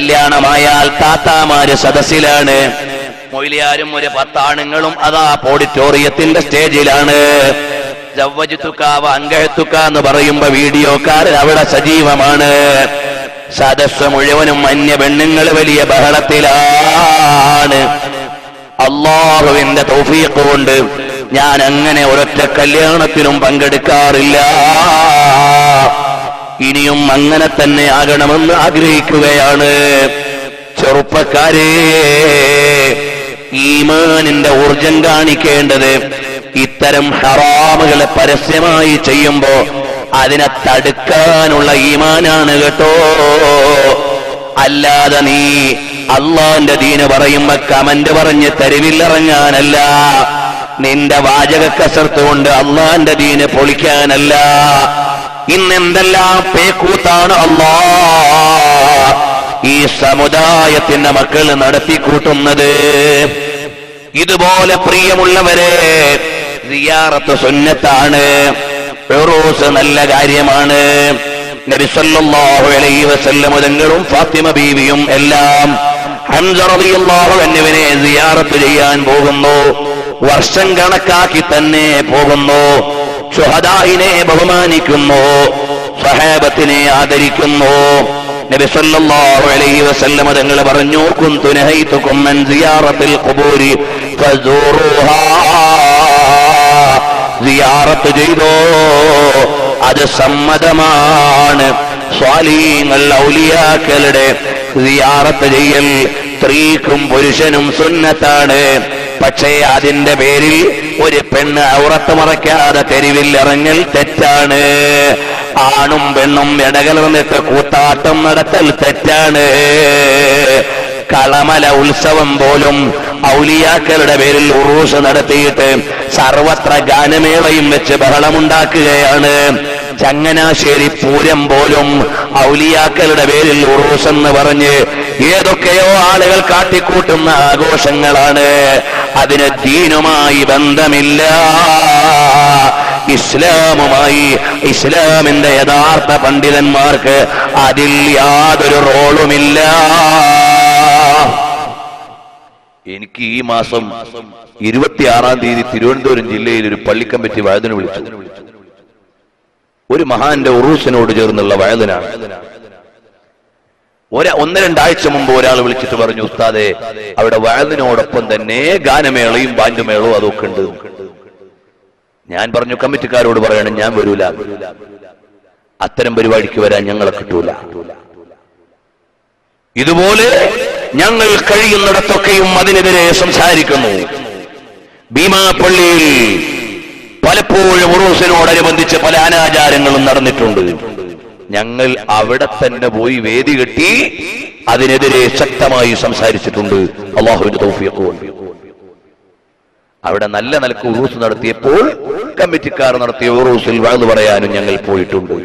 കല്യാണമായാൽ താത്താമാര് സദസ്സിലാണ്, മൊയ്ലിയാരും ഒരു 10 ആണുങ്ങളും അതാ ഓഡിറ്റോറിയത്തിന്റെ സ്റ്റേജിലാണ്. ജവ്വജ്തുക വ അൻകഹ്തുക എന്ന് പറയുമ്പോ വീഡിയോക്കാരൻ അവിടെ സജീവമാണ്. സദസ്സ് മുഴുവനും അന്യ പെണ്ണുങ്ങൾ വലിയ ബഹളത്തിലാണ്. അല്ലാഹുവിന്റെ തൗഫീഖ് കൊണ്ട് ഞാൻ അങ്ങനെ ഒരൊറ്റ കല്യാണത്തിനും പങ്കെടുക്കാറില്ല. ഇനിയും അങ്ങനെ തന്നെ ആകണമെന്ന് ആഗ്രഹിക്കുകയാണ്. ചെറുപ്പക്കാരെ, ഈമാനിന്റെ ഊർജം കാണിക്കേണ്ടത് ഇത്തരം ഹറാമുകളെ പരസ്യമായി ചെയ്യുമ്പോ അതിനെ തടുക്കാനുള്ള ഈമാനാണ് കേട്ടോ. അല്ലാതെ നീ അള്ളാന്റെ ദീന് പറയുമ്പോ കമന്റ് പറഞ്ഞ് തെരുവിലിറങ്ങാനല്ല, നിന്റെ വാചക കസർത്ത് കൊണ്ട് അള്ളാന്റെ ദീന് പൊളിക്കാനല്ല. ഇന്നെന്തെല്ലാം പേക്കൂത്താണ് ഈ സമുദായത്തിന്റെ മക്കൾ നടത്തിക്കൂട്ടുന്നത്. ഇതുപോലെ പ്രിയമുള്ളവരെ, സിയാറത്ത് സുന്നത്താണ്, ഉറൂസ് നല്ല കാര്യമാണ്. നബി സല്ലല്ലാഹു അലൈഹി വസല്ലം തങ്ങളും ഫാത്തിമ ബീവിയും എല്ലാം ഹംസ റളിയല്ലാഹു അൻഹുവിനെ സിയാറത്ത് ചെയ്യാൻ പോകുന്നു. വർഷം കണക്കാക്കി തന്നെ പോകുന്നു. ശുഹദായിനെ ബഹുമാനിക്കുന്നു, സ്വഹാബത്തിനെ ആദരിക്കുന്നു. നബി സല്ലല്ലാഹു അലൈഹി വസല്ലം തങ്ങൾ പറഞ്ഞു, കുന്തു നഹൈതുകും അൻ സിയാറത്തിൽ ഖുബൂരി ഫസൂറുഹാ. സിയാറത്ത് ചെയ്തോ, അത് സമ്മതമാണ്. സ്വാലിഹീങ്ങൾ ഔലിയാക്കളുടെ സിയാറത്ത് ചെയ്യൽ സ്ത്രീക്കും പുരുഷനും സുന്നത്താണ്. പക്ഷേ അതിന്റെ പേരിൽ ഒരു പെണ്ണ് ഔറത്ത് മറയ്ക്കാതെ തെരുവിൽ ഇറങ്ങൽ തെറ്റാണ്. ആണും പെണ്ണും ഇടകലർന്നിട്ട് കൂത്താട്ടം നടത്തൽ തെറ്റാണ്. കളമല ഉത്സവം പോലും ഔലിയാക്കളുടെ പേരിൽ ഉറൂസ് നടത്തിയിട്ട് സർവത്ര ഗാനമേളയും വെച്ച് ബഹളമുണ്ടാക്കുകയാണ്. ചങ്ങനാശ്ശേരി പൂരം പോലും ഔലിയാക്കളുടെ പേരിൽ ഉറൂസ് എന്ന് പറഞ്ഞ് ഏതൊക്കെയോ ആളുകൾ കാട്ടിക്കൂട്ടുന്ന ആഘോഷങ്ങളാണ്. അതിന് ദീനുമായി ബന്ധമില്ല, ഇസ്ലാമുമായി, ഇസ്ലാമിന്റെ യഥാർത്ഥ പണ്ഡിതന്മാർക്ക് അതിൽ യാതൊരു റോളുമില്ല. എനിക്ക് ഈ മാസം 26-ാം തീയതി തിരുവനന്തപുരം ജില്ലയിൽ ഒരു പള്ളിക്കമ്മിറ്റി വയതിന് വിളിച്ചു. ഒരു മഹാന്റെ ഉറൂസിനോട് ചേർന്നുള്ള വയതിനാണ്. 1-2 ആഴ്ച മുമ്പ് ഒരാൾ വിളിച്ചിട്ട് പറഞ്ഞു, ഉസ്താദെ അവിടെ വയതിനോടൊപ്പം തന്നെ ഗാനമേളയും ബാൻഡുമേളവും അതൊക്കെ ഉണ്ട്. ഞാൻ പറഞ്ഞു, കമ്മിറ്റിക്കാരോട് പറയണം, ഞാൻ വരൂല, അത്തരം പരിപാടിക്ക് വരാൻ ഞങ്ങളെ കിട്ടൂല. ഇതുപോലെ ഞങ്ങൾ കഴിയുന്നിടത്തൊക്കെയും അതിനെതിരെ സംസാരിക്കുന്നു. ഭീമാപ്പള്ളിയിൽ പലപ്പോഴും ഉറൂസിനോടനുബന്ധിച്ച് പല അനാചാരങ്ങളും നടന്നിട്ടുണ്ട്. ഞങ്ങൾ അവിടെ തന്നെ പോയി വേദി കെട്ടി അതിനെതിരെ ശക്തമായി സംസാരിച്ചിട്ടുണ്ട്. അല്ലാഹുവിന്റെ തൗഫീഖ് കൊണ്ട് അവിടെ നല്ല നിലക്ക് ഉറൂസ് നടത്തിയപ്പോൾ കമ്മിറ്റിക്കാർ നടത്തിയ ഉറൂസിൽ വഅദ് പറയാനും ഞങ്ങൾ പോയിട്ടുണ്ട്.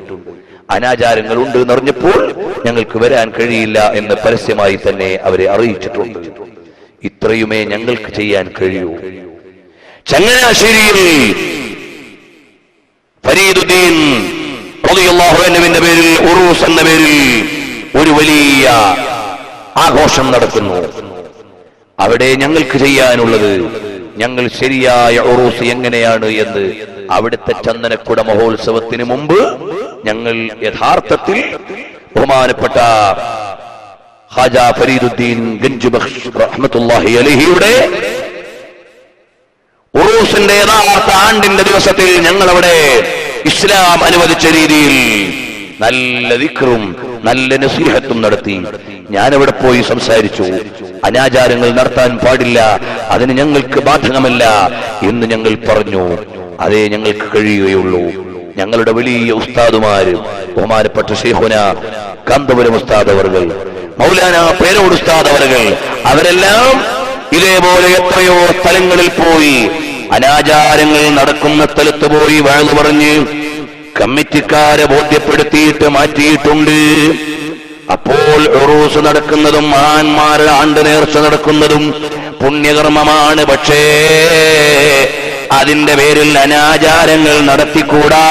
അനാചാരങ്ങൾ ഉണ്ട് എന്നറിഞ്ഞപ്പോൾ ഞങ്ങൾക്ക് വരാൻ കഴിയില്ല എന്ന് പരസ്യമായി തന്നെ അവരെ അറിയിച്ചിട്ടുണ്ട്. ഇത്രയുമേ ഞങ്ങൾക്ക് ചെയ്യാൻ കഴിയൂ. ചങ്ങനാശ്ശേരിയിൽ ഫരീദുദ്ദീൻ റളിയല്ലാഹു അൻഹുവിന്റെ പേരിൽ ഉറൂസ് എന്ന പേരിൽ ഒരു വലിയ ആഘോഷം നടക്കുന്നു. അവിടെ ഞങ്ങൾക്ക് ചെയ്യാനുള്ളത്, ഞങ്ങൾ ശരിയായ ഉറൂസ് എങ്ങനെയാണ് എന്ന് അവിടുത്തെ ചന്ദനക്കുട മഹോത്സവത്തിന് മുമ്പ് ഞങ്ങൾ യഥാർത്ഥത്തിൽ ബഹുമാനപ്പെട്ട ഖാജ ഫരീദുദ്ദീൻ ഗഞ്ച് ബഖ്ഷ് റഹ്മത്തുള്ളാഹി അലൈഹിയുടെ ഉറൂസിന്റെ യഥാർത്ഥ ആണ്ടിന്റെ ദിവസത്തിൽ ഞങ്ങൾ അവിടെ ഇസ്ലാം അനുവദിച്ച രീതിയിൽ നല്ല ദിക്റും നല്ല നസീഹത്തും നടത്തി. ഞാനവിടെ പോയി സംസാരിച്ചു. അനാചാരങ്ങൾ നടത്താൻ പാടില്ല, അതിന് ഞങ്ങൾക്ക് ബാധകമല്ല എന്ന് ഞങ്ങൾ പറഞ്ഞു. അതേ ഞങ്ങൾക്ക് കഴിയുകയുള്ളൂ. ഞങ്ങളുടെ വലിയ ഉസ്താദുമാര്, ബഹുമാനപ്പെട്ട ശൈഖുന കാന്തപുരം ഉസ്താദ് അവർകൾ, മൗലാന പേരോട് ഉസ്താദ് അവർകൾ, അവരെല്ലാം ഇതേപോലെ എത്രയോ സ്ഥലങ്ങളിൽ പോയി അനാചാരങ്ങൾ നടക്കുന്ന സ്ഥലത്ത് പോയി വഅദ് പറഞ്ഞ് കമ്മിറ്റിക്കാരെ ബോധ്യപ്പെടുത്തിയിട്ട് മാറ്റിയിട്ടുണ്ട്. അപ്പോൾ ഉറൂസ് നടക്കുന്നതും മഹാന്മാരുടെ ആണ്ട് നേർച്ച നടക്കുന്നതും പുണ്യകർമ്മമാണ്. പക്ഷേ അതിന്റെ പേരിൽ അനാചാരങ്ങൾ നടത്തിക്കൂടാ.